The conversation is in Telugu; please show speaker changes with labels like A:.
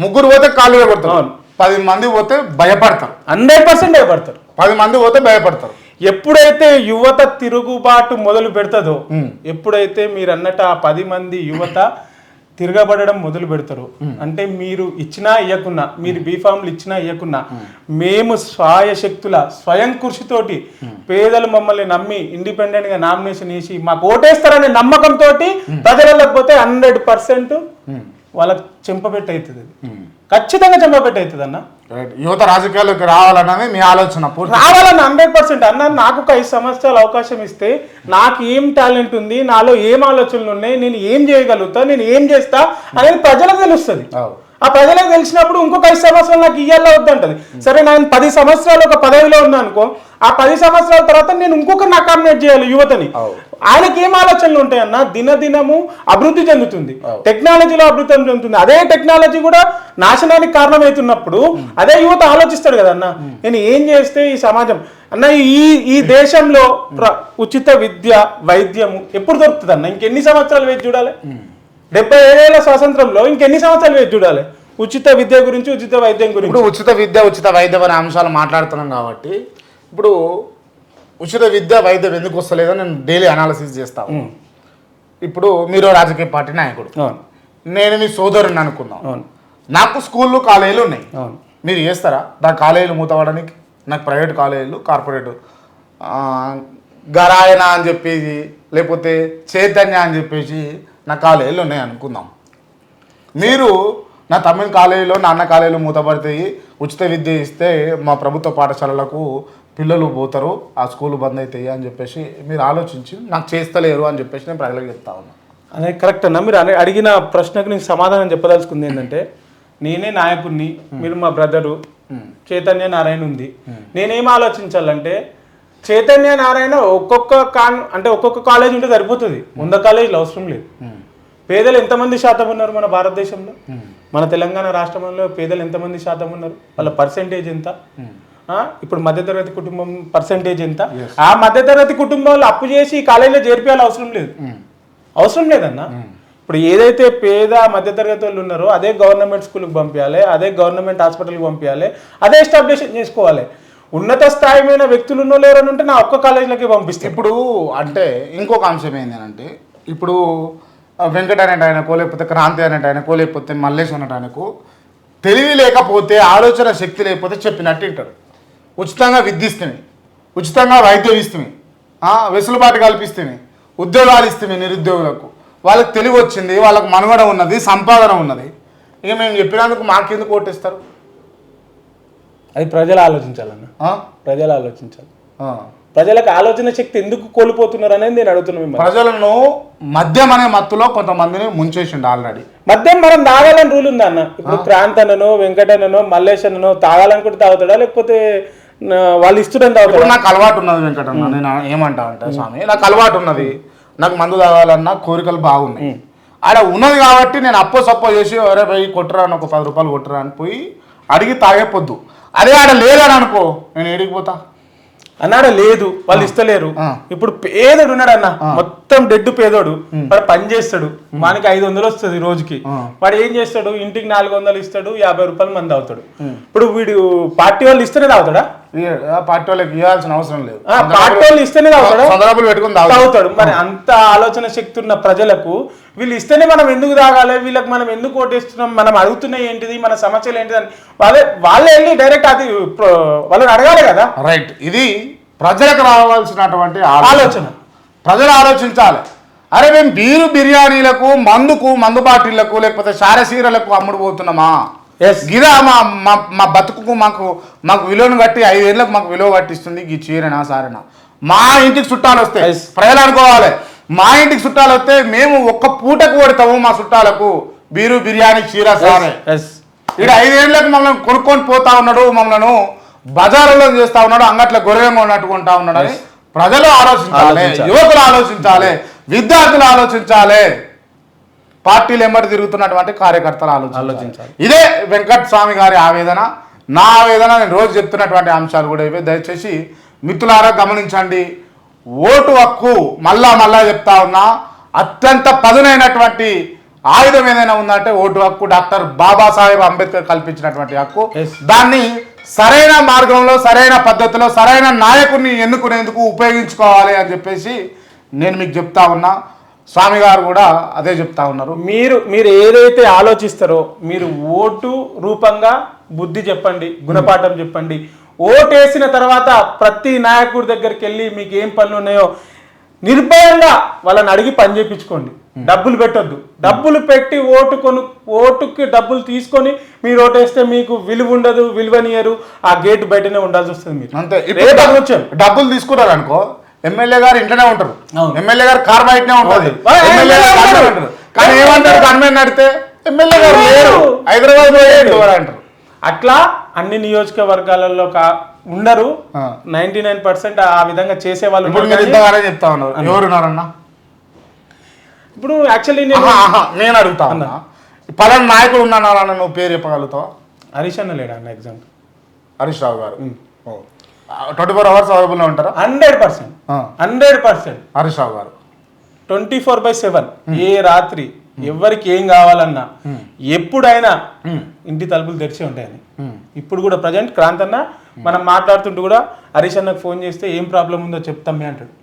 A: ముగ్గురు పోతే కాళ్ళు కొడతారు, 10 మంది పోతే భయపడతారు,
B: 100% భయపడతారు.
A: 10 మంది పోతే భయపడతారు.
B: ఎప్పుడైతే యువత తిరుగుబాటు మొదలు పెడతదో, ఎప్పుడైతే మీరు అన్నట్టు ఆ 10 మంది యువత తిరగబడడం మొదలు పెడతారు, అంటే మీరు ఇచ్చినా ఇయ్యకున్నా, మీరు బీఫామ్లు ఇచ్చినా ఇయ్యకున్నా, మేము స్వయం స్వయం కృషితోటి పేదలు మమ్మల్ని నమ్మి ఇండిపెండెంట్ గా నామినేషన్ వేసి మాకు ఓటేస్తారనే నమ్మకంతో ప్రజలకు పోతే 100% వాళ్ళకి చెంపబెట్టి అవుతుంది. ఖచ్చితంగా చెంపబెట్టి అవుతుంది అన్న.
A: యువత రాజకీయాల్లోకి రావాలన్నది మీ ఆలోచన?
B: రావాలన్న 100%. అన్న నాకు ఒక 5 సంవత్సరాలు అవకాశం ఇస్తే నాకు ఏం టాలెంట్ ఉంది, నాలో ఏం ఆలోచనలు ఉన్నాయి, నేను ఏం చేయగలుగుతా, నేను ఏం చేస్తా అనేది ప్రజలకు తెలుస్తుంది. ఆ ప్రజలకు తెలిసినప్పుడు ఇంకొక 5 సంవత్సరాలు నాకు ఇయ్యాల వద్దంటది. సరే నేను 10 సంవత్సరాలు ఒక పదవిలో ఉన్నా అనుకో, ఆ 10 సంవత్సరాల తర్వాత నేను ఇంకొకరిని అకామిడేట్ చేయాలి యువతని. ఆయనకి ఏం ఆలోచనలు ఉంటాయన్న? దినదినము అభివృద్ధి చెందుతుంది, టెక్నాలజీలో అభివృద్ధి చెందుతుంది. అదే టెక్నాలజీ కూడా నాశనానికి కారణమవుతున్నప్పుడు అదే యువత ఆలోచిస్తాడు కదన్న, నేను ఏం చేస్తే ఈ సమాజం అన్న ఈ దేశంలో ఉచిత విద్య వైద్యము ఎప్పుడు దొరుకుతుంది అన్న? ఇంకెన్ని సంవత్సరాలు వేచి చూడాలి? 75 ఏళ్ల స్వాతంత్రంలో ఇంకెన్ని సంవత్సరాలు వేచి చూడాలి ఉచిత విద్య గురించి, ఉచిత వైద్యం గురించి?
A: ఇప్పుడు ఉచిత విద్య ఉచిత వైద్యం అనే అంశాలు మాట్లాడుతున్నాం కాబట్టి, ఇప్పుడు ఉచిత విద్య వైద్యం ఎందుకు వస్తలేదో నేను డైలీ అనాలిసిస్ చేస్తాను. ఇప్పుడు మీరు రాజకీయ పార్టీ నాయకుడు, నేను మీ సోదరుని అనుకుందాం, నాకు స్కూళ్ళు కాలేజీలు ఉన్నాయి, మీరు చేస్తారా నా కాలేజీలు మూతపడడానికి? నాకు ప్రైవేట్ కాలేజీలు, కార్పొరేట్ గరాయన అని చెప్పేసి, లేకపోతే చైతన్య అని చెప్పేసి నా కాలేజీలు ఉన్నాయి అనుకుందాం. మీరు నా తమిళ కాలేజీలో, నాన్న కాలేజీలో మూతపడతాయి, ఉచిత విద్య ఇస్తే మా ప్రభుత్వ పాఠశాలలకు పిల్లలు పోతారు, ఆ స్కూల్ బంద్ అవుతాయి అని చెప్పేసి మీరు ఆలోచించి నాకు చేస్తలేరు అని చెప్పేసి నేను ప్రజలకు చెప్తా ఉన్నా.
B: అదే కరెక్ట్ అన్న. మీరు అడిగిన ప్రశ్నకు నేను సమాధానం చెప్పదలుచుకుంది ఏంటంటే, నేనే నాయకుడిని, మీరు మా బ్రదరు చైతన్య నారాయణ ఉంది. నేనేం ఆలోచించాలంటే, చైతన్య నారాయణ ఒక్కొక్క కాలేజ్ ఉంటే సరిపోతుంది, 100 కాలేజీలు అవసరం లేదు. పేదలు ఎంతమంది శాతం ఉన్నారు మన భారతదేశంలో? మన తెలంగాణ రాష్ట్రంలో పేదలు ఎంతమంది శాతం ఉన్నారు? వాళ్ళ పర్సెంటేజ్ ఎంత? ఇప్పుడు మధ్యతరగతి కుటుంబం పర్సెంటేజ్ ఎంత? ఆ మధ్యతరగతి కుటుంబాలు అప్పు చేసి కాలేజీలో చేర్పియాలి అవసరం లేదన్న. ఇప్పుడు ఏదైతే పేద మధ్యతరగతి వాళ్ళు ఉన్నారో అదే గవర్నమెంట్ స్కూల్కి పంపించాలి, అదే గవర్నమెంట్ హాస్పిటల్కి పంపించాలి, అదే ఎస్టాబ్లిష్ చేసుకోవాలి. ఉన్నత స్థాయిమైన వ్యక్తులు ఉన్నో లేరని ఉంటే నా ఒక్క కాలేజీలకి పంపిస్తే.
A: ఇప్పుడు అంటే ఇంకొక అంశం ఏంటంటే, ఇప్పుడు వెంకట అనేట ఆయనకో, లేకపోతే క్రాంతి అనేట ఆయనకో, లేకపోతే మల్లేష్ అనేట ఆయనకు తెలివి లేకపోతే, ఆలోచన శక్తి లేకపోతే చెప్పినట్టు వింటాడు. ఉచితంగా విద్య ఇస్తుంది, ఉచితంగా వైద్యం ఇస్తుంది, వెసులుబాటు కల్పిస్తుంది, ఉద్యోగాలు ఇస్తుంది నిరుద్యోగులకు. వాళ్ళకి తెలివి వచ్చింది, వాళ్ళకు మనుగడ ఉన్నది, సంపాదన ఉన్నది. ఇక మేము చెప్పినందుకు మాకెందుకు ఓటేస్తారు?
B: అది ప్రజలు ఆలోచించాలన్న. ప్రజలు ఆలోచించాలి. ప్రజలకు ఆలోచన శక్తి ఎందుకు కోల్పోతున్నారు అనేది నేను అడుగుతున్నాను.
A: ప్రజలను మద్యం అనే మత్తులో కొంతమందిని ముంచేసిండు ఆల్రెడీ.
B: మద్యం మనం తాగాలని రూల్ ఉందా అన్న? ఇప్పుడు క్రాంతనో, వెంకటనో, మల్లేష్ అనో తాగాలనుకుంటే తాగుతాడా, లేకపోతే వాళ్ళు ఇష్టం తాగుతాడు?
A: నాకు అలవాటు ఉన్నది వెంకటన్న, నేను ఏమంటా అంటే స్వామి, నాకు అలవాటు ఉన్నది, నాకు మందు తాగాలన్న కోరికలు బాగున్నాయి. ఆడ ఉన్నది కాబట్టి నేను సప్పో చేసి అరే పోయి కొట్టరా అని, ఒక 10 రూపాయలు కొట్టరా అని పోయి అడిగి తాగే పొద్దు. అదే ఆడ లేదని అనుకో, నేను ఏడికిపోతా
B: అన్నాడ? లేదు, వాళ్ళు ఇస్తలేరు. ఇప్పుడు పేదోడు ఉన్నాడు అన్న, మొత్తం డెడ్ పేదోడు, వాడు పని చేస్తాడు, మనకి 500 వస్తుంది రోజుకి. వాడు ఏం చేస్తాడు? ఇంటికి 400 ఇస్తాడు, 50 రూపాయలు మంది అవుతాడు. ఇప్పుడు వీడు పార్టీ వాళ్ళు ఇస్తేనే తాగుతాడా?
A: పార్టీ వాళ్ళకి ఇవ్వాల్సిన అవసరం లేదు,
B: పార్టీ వాళ్ళు ఇస్తేనే తాగుతాడు,
A: పెట్టుకుని
B: తాగుతాడు. మరి అంత ఆలోచన శక్తి ఉన్న ప్రజలకు వీళ్ళు ఇస్తేనే మనం ఎందుకు తాగాలి, వీళ్ళకి మనం ఎందుకు ఓటేస్తున్నాం, మనం అడుగుతున్నాయి ఏంటిది, మన సమస్యలు ఏంటిది అని వాళ్ళే వెళ్ళి డైరెక్ట్ అది వాళ్ళని అడగాలి కదా.
A: రైట్, ఇది ప్రజలకు రావాల్సినటువంటి ఆలోచన. ప్రజలు ఆలోచించాలి. అరే మేము బిర్యానీలకు, మందు బాటిళ్లకు, లేకపోతే శారసీరలకు అమ్ముడు పోతున్నామా? గిదా మా బతుకు మాకు విలువను కట్టి 5 ఏళ్ళకు మాకు విలువ కట్టిస్తుంది ఈ చీరనా సారేనా? మా ఇంటికి చుట్టాలు వస్తే ప్రజలు అనుకోవాలి, మా ఇంటికి చుట్టాలు వస్తే మేము ఒక్క పూటకు కొడతాము మా చుట్టాలకు బిర్యానీ చీర సారే. ఇక్కడ 5 ఏళ్ళకు మమ్మల్ని కొనుక్కొని పోతా ఉన్నాడు, మమ్మల్ని బజారులో చేస్తా ఉన్నాడు, అంగట్లో గొర్రెంగా ఉన్నట్టుకుంటా ఉన్నాడు అని ప్రజలు ఆలోచించాలి, యువకులు ఆలోచించాలి, విద్యార్థులు ఆలోచించాలి, పార్టీలు ఎమ్మటి తిరుగుతున్నటువంటి కార్యకర్తలు ఆలోచించాలి. ఇదే వెంకట స్వామి గారి ఆవేదన, నా ఆవేదన. నేను రోజు చెప్తున్నటువంటి అంశాలు కూడా ఇవే. దయచేసి మిత్రులారా గమనించండి. ఓటు హక్కు మళ్ళా చెప్తా ఉన్నా, అత్యంత పదునైనటువంటి ఆయుధం ఏదైనా ఉందంటే ఓటు హక్కు. డాక్టర్ బాబాసాహెబ్ అంబేద్కర్ కల్పించినటువంటి హక్కు. దాన్ని సరైన మార్గంలో, సరైన పద్ధతిలో, సరైన నాయకుడిని ఎన్నుకునేందుకు ఉపయోగించుకోవాలి అని చెప్పేసి నేను మీకు చెప్తా ఉన్నా. స్వామి గారు కూడా అదే చెప్తా ఉన్నారు.
B: మీరు ఏదైతే ఆలోచిస్తారో మీరు ఓటు రూపంగా బుద్ధి చెప్పండి, గుణపాఠం చెప్పండి. ఓటేసిన తర్వాత ప్రతి నాయకుడి దగ్గరికి వెళ్ళి మీకు ఏం పనులు ఉన్నాయో నిర్భయంగా వాళ్ళని అడిగి పని చేయించుకోండి. డబ్బులు పెట్టొద్దు. డబ్బులు పెట్టి ఓటుకి డబ్బులు తీసుకొని మీరు ఓటేస్తే మీకు విలువ ఉండదు, విలువనియరు. ఆ గేట్ బయటనే ఉండాల్సి వస్తుంది మీరు.
A: అంతే. డబ్బులు తీసుకున్నారు అనుకో, ఎమ్మెల్యే గారు ఇంట్లోనే ఉంటారు, ఎమ్మెల్యే గారు కార్ బయటనే ఉంటుంది. కానీ ఏమంటారు, గవర్నమెంట్ నడితే ఎమ్మెల్యే గారు లేరు, హైదరాబాద్ అంటారు.
B: అట్లా అన్ని నియోజకవర్గాలలో ఉండరు. 99% ఆ విధంగా చేసే వాళ్ళు
A: చెప్తా ఉన్నారు. ఎవరున్నారన్నా?
B: ఇప్పుడు యాక్చువల్లీ
A: నేను అడుగుతా ఉన్నా, పలానా నాయకుడు ఉన్నానా నువ్వు పేరు చెప్పగలుగుతావా?
B: హరీష్ అన్న లేడా అన్న? ఎగ్జాంపుల్
A: హరీష్ రావు గారు 24 hours అవైలబుల్ ఉంటారా?
B: 100%
A: హరీష్ రావు గారు
B: 24/7. ఏ రాత్రి ఎవరికి ఏం కావాలన్నా ఎప్పుడైనా ఇంటి తలుపులు తెరిచి ఉంటాయని. ఇప్పుడు కూడా ప్రజెంట్ క్రాంత్ అన్న మనం మాట్లాడుతుంటూ కూడా హరీష్ అన్నకు ఫోన్ చేస్తే ఏం ప్రాబ్లం ఉందో చెప్తామే అంటాడు.